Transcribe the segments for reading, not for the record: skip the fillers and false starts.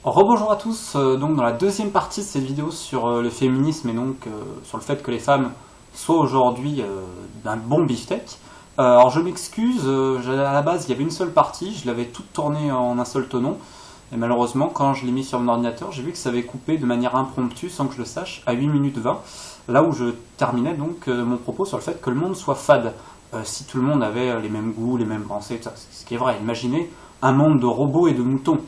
Rebonjour à tous, donc dans la deuxième partie de cette vidéo sur le féminisme et donc sur le fait que les femmes soient aujourd'hui d'un bon beefsteak. Alors je m'excuse, à la base il y avait une seule partie, je l'avais toute tournée en un seul tonon, et malheureusement quand je l'ai mis sur mon ordinateur, j'ai vu que ça avait coupé de manière impromptue, sans que je le sache, à 8 minutes 20, là où je terminais donc mon propos sur le fait que le monde soit fade. Si tout le monde avait les mêmes goûts, les mêmes pensées, tout ça, ce qui est vrai, imaginez un monde de robots et de moutons.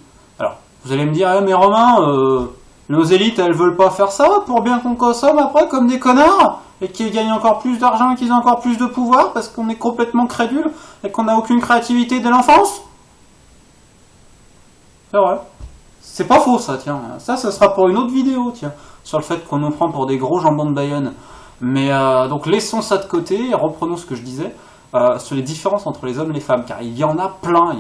Alors, vous allez me dire, mais Romain, nos élites, elles veulent pas faire ça pour bien qu'on consomme après comme des connards et qu'ils gagnent encore plus d'argent et qu'ils aient encore plus de pouvoir parce qu'on est complètement crédule et qu'on n'a aucune créativité dès l'enfance? C'est vrai. C'est pas faux ça, tiens. Ça sera pour une autre vidéo, tiens, sur le fait qu'on nous prend pour des gros jambons de Bayonne. Mais donc laissons ça de côté et reprenons ce que je disais sur les différences entre les hommes et les femmes, car il y en a plein.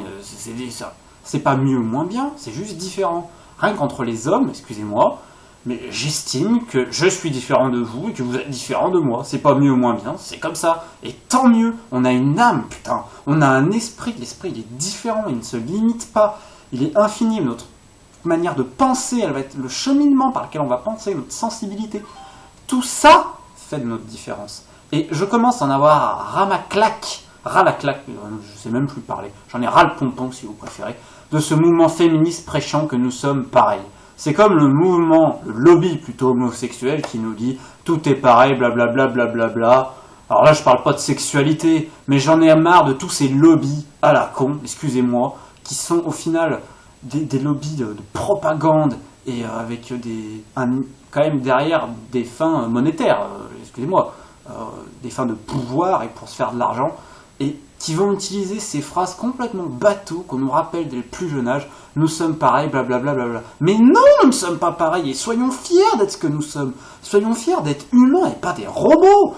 C'est pas mieux ou moins bien, c'est juste différent. Rien qu'entre les hommes, excusez-moi, mais j'estime que je suis différent de vous et que vous êtes différent de moi. C'est pas mieux ou moins bien, c'est comme ça. Et tant mieux, on a une âme, putain. On a un esprit, l'esprit il est différent, il ne se limite pas. Il est infini, notre manière de penser, elle va être le cheminement par lequel on va penser, notre sensibilité. Tout ça fait de notre différence. Et je commence à en avoir ras la claque, je sais même plus parler, j'en ai ras le pompon si vous préférez, de ce mouvement féministe prêchant que nous sommes pareils. C'est comme le mouvement, le lobby plutôt homosexuel qui nous dit tout est pareil, blablabla, blablabla. Alors là je parle pas de sexualité, mais j'en ai marre de tous ces lobbies à la con, excusez-moi, qui sont au final des lobbies de propagande et avec quand même derrière des fins monétaires, excusez-moi, des fins de pouvoir et pour se faire de l'argent, et qui vont utiliser ces phrases complètement bateaux qu'on nous rappelle dès le plus jeune âge, nous sommes pareils, blablabla. Mais non, nous ne sommes pas pareils, et soyons fiers d'être ce que nous sommes. Soyons fiers d'être humains et pas des robots.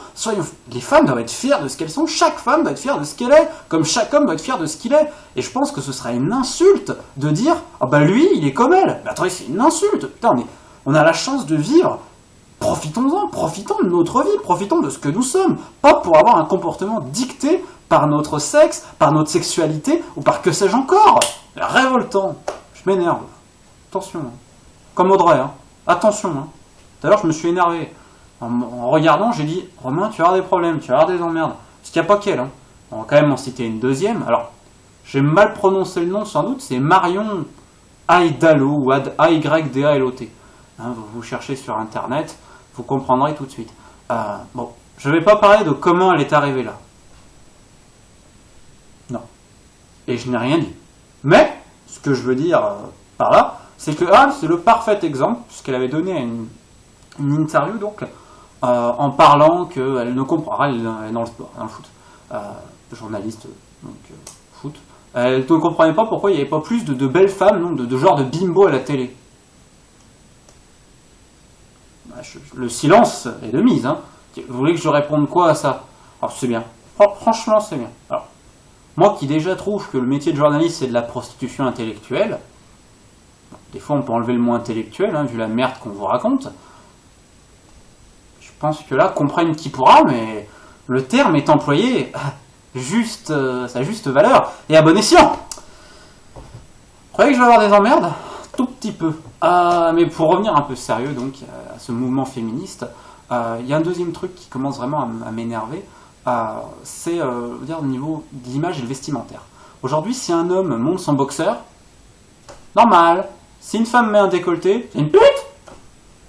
Les femmes doivent être fières de ce qu'elles sont, chaque femme doit être fière de ce qu'elle est, comme chaque homme doit être fier de ce qu'il est. Et je pense que ce serait une insulte de dire « Ah bah lui, il est comme elle ». Mais attendez, c'est une insulte. Putain, on a la chance de vivre. Profitons-en, profitons de notre vie, profitons de ce que nous sommes. Pas pour avoir un comportement dicté par notre sexe, par notre sexualité, ou par que sais-je encore. Révoltant. Je m'énerve. Attention. Hein. Comme Audrey. Hein. Attention. Hein. Tout à l'heure, je me suis énervé. En regardant, j'ai dit, Romain, tu vas avoir des problèmes, tu vas avoir des emmerdes. Parce qu'il n'y a pas qu'elle. Hein. On va quand même en citer une deuxième. Alors, j'ai mal prononcé le nom sans doute, c'est Marion Aydalot, ou A-Y-D-A-L-O-T. Hein, vous cherchez sur Internet, vous comprendrez tout de suite. Bon, je ne vais pas parler de comment elle est arrivée là. Non. Et je n'ai rien dit. Mais, ce que je veux dire par là, c'est que c'est le parfait exemple, puisqu'elle avait donné une interview, donc, en parlant qu'elle ne comprend pas, elle est dans le sport, dans le foot, journaliste, donc, foot, elle ne comprenait pas pourquoi il n'y avait pas plus de belles femmes, donc, de genre de bimbo à la télé. Le silence est de mise, hein. Vous voulez que je réponde quoi à ça? Alors c'est bien, franchement c'est bien. Alors, moi qui déjà trouve que le métier de journaliste c'est de la prostitution intellectuelle, des fois on peut enlever le mot intellectuel, hein, vu la merde qu'on vous raconte, je pense que là, comprenne qui pourra, mais le terme est employé juste sa juste valeur, et à bon escient. Vous croyez que je vais avoir des emmerdes? Tout petit peu. Mais pour revenir un peu sérieux donc à ce mouvement féministe, il y a un deuxième truc qui commence vraiment à m'énerver, c'est au niveau de l'image et le vestimentaire. Aujourd'hui, si un homme monte son boxeur, normal. Si une femme met un décolleté, c'est une pute.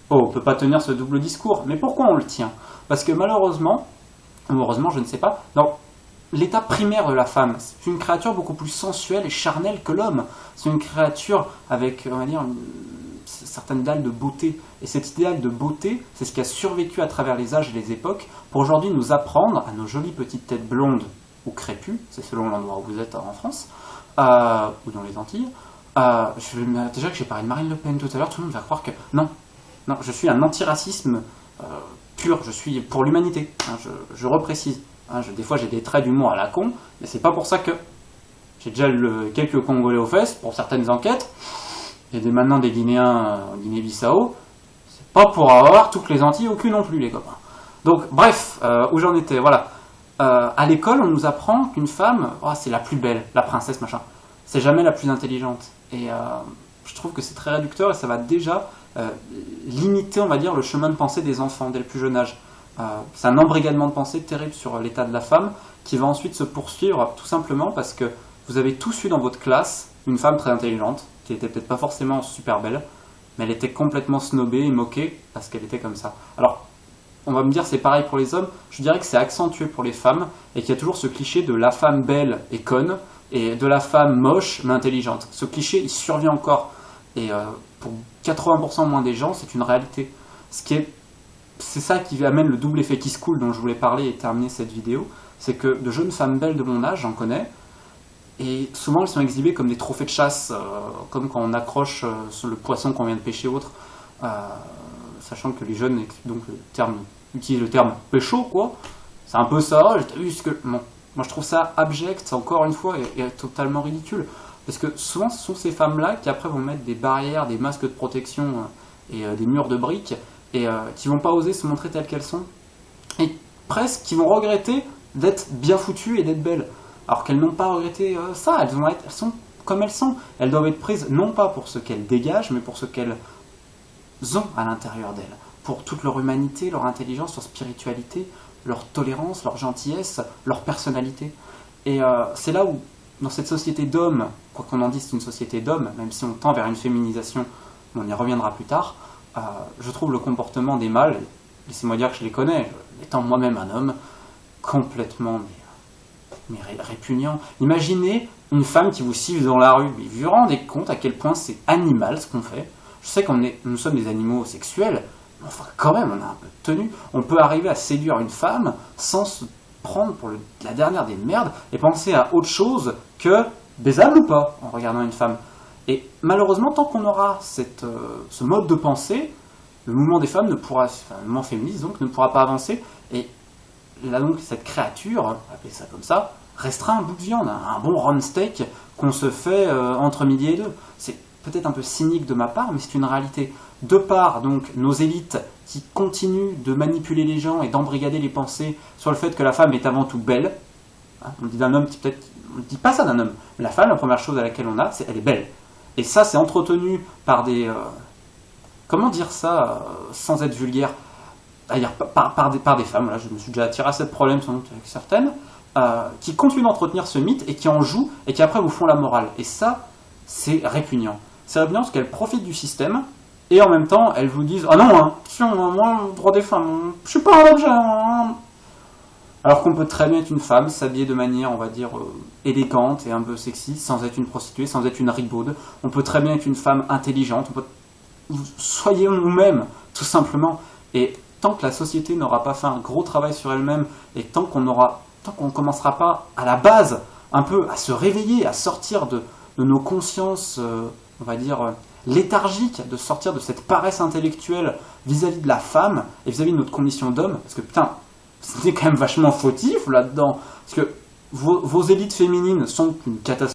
Oh, on peut pas tenir ce double discours. Mais pourquoi on le tient? Parce que malheureusement, ou heureusement, je ne sais pas, dans l'état primaire de la femme, c'est une créature beaucoup plus sensuelle et charnelle que l'homme. C'est une créature avec, on va dire, une certaine idéal de beauté. Et cet idéal de beauté, c'est ce qui a survécu à travers les âges et les époques, pour aujourd'hui nous apprendre à nos jolies petites têtes blondes ou crépues, c'est selon l'endroit où vous êtes en France, ou dans les Antilles. Déjà que j'ai parlé de Marine Le Pen tout à l'heure, tout le monde va croire que... Non, je suis un antiracisme pur, je suis pour l'humanité, hein, je reprécise. Hein, des fois j'ai des traits d'humour à la con, mais c'est pas pour ça que j'ai déjà quelques Congolais aux fesses pour certaines enquêtes, et maintenant des Guinéens en Guinée-Bissau, c'est pas pour avoir toutes les Antilles au cul non plus les copains. Donc bref, où j'en étais, voilà. À l'école on nous apprend qu'une femme, c'est la plus belle, la princesse machin, c'est jamais la plus intelligente. Et je trouve que c'est très réducteur et ça va déjà limiter, on va dire, le chemin de pensée des enfants dès le plus jeune âge. C'est un embrigadement de pensée terrible sur l'état de la femme qui va ensuite se poursuivre tout simplement parce que vous avez tous eu dans votre classe une femme très intelligente qui était peut-être pas forcément super belle, mais elle était complètement snobée et moquée parce qu'elle était comme ça. Alors, on va me dire c'est pareil pour les hommes, je dirais que c'est accentué pour les femmes et qu'il y a toujours ce cliché de la femme belle et conne et de la femme moche mais intelligente. Ce cliché, il survit encore et pour 80% moins des gens, c'est une réalité. C'est ça qui amène le double effet kiss cool dont je voulais parler et terminer cette vidéo, c'est que de jeunes femmes belles de mon âge, j'en connais, et souvent elles sont exhibées comme des trophées de chasse, comme quand on accroche sur le poisson qu'on vient de pêcher ou autre, sachant que les jeunes utilisent le terme pécho, quoi. C'est un peu ça, t'as vu ce que... Bon, moi je trouve ça abject, encore une fois, et totalement ridicule. Parce que souvent ce sont ces femmes-là qui après vont mettre des barrières, des masques de protection et des murs de briques, et qui vont pas oser se montrer telles qu'elles sont, et presque qui vont regretter d'être bien foutues et d'être belles. Alors qu'elles n'ont pas regretté ça, elles sont comme elles sont. Elles doivent être prises non pas pour ce qu'elles dégagent, mais pour ce qu'elles ont à l'intérieur d'elles. Pour toute leur humanité, leur intelligence, leur spiritualité, leur tolérance, leur gentillesse, leur personnalité. Et c'est là où, dans cette société d'hommes, quoi qu'on en dise, c'est une société d'hommes, même si on tend vers une féminisation, on y reviendra plus tard, je trouve le comportement des mâles, laissez-moi dire que je les connais, étant moi-même un homme, complètement répugnant. Imaginez une femme qui vous siffle dans la rue, mais vous vous rendez compte à quel point c'est animal ce qu'on fait. Je sais nous sommes des animaux sexuels, mais enfin quand même, on a un peu de tenue. On peut arriver à séduire une femme sans se prendre pour la dernière des merdes et penser à autre chose que baisable ou pas en regardant une femme. Et malheureusement, tant qu'on aura ce mode de pensée, le mouvement des femmes le mouvement féministe donc ne pourra pas avancer. Et là donc cette créature, appelez ça comme ça, restera un bout de viande, un bon round steak qu'on se fait entre midi et deux. C'est peut-être un peu cynique de ma part, mais c'est une réalité. De par donc nos élites qui continuent de manipuler les gens et d'embrigader les pensées sur le fait que la femme est avant tout belle. On dit d'un homme qui peut-être, on ne dit pas ça d'un homme. La femme, la première chose à laquelle on a, c'est elle est belle. Et ça, c'est entretenu par des... comment dire ça sans être vulgaire, par des femmes, là, je me suis déjà attiré à ce problème sans doute avec certaines, qui continuent d'entretenir ce mythe et qui en jouent et qui après vous font la morale. Et ça, c'est répugnant. C'est répugnant parce qu'elles profitent du système et en même temps, elles vous disent « Ah non, hein, moi, le droit des femmes, je suis pas un objet hein. !» Alors qu'on peut très bien être une femme, s'habiller de manière, on va dire, élégante et un peu sexy, sans être une prostituée, sans être une ribaude. On peut très bien être une femme intelligente, soyez nous-mêmes, tout simplement. Et tant que la société n'aura pas fait un gros travail sur elle-même, et tant qu'on ne commencera pas à la base, un peu à se réveiller, à sortir de nos consciences, on va dire, léthargiques, de sortir de cette paresse intellectuelle vis-à-vis de la femme, et vis-à-vis de notre condition d'homme, parce que putain, c'est quand même vachement fautif là-dedans, parce que vos élites féminines sont une catastrophe.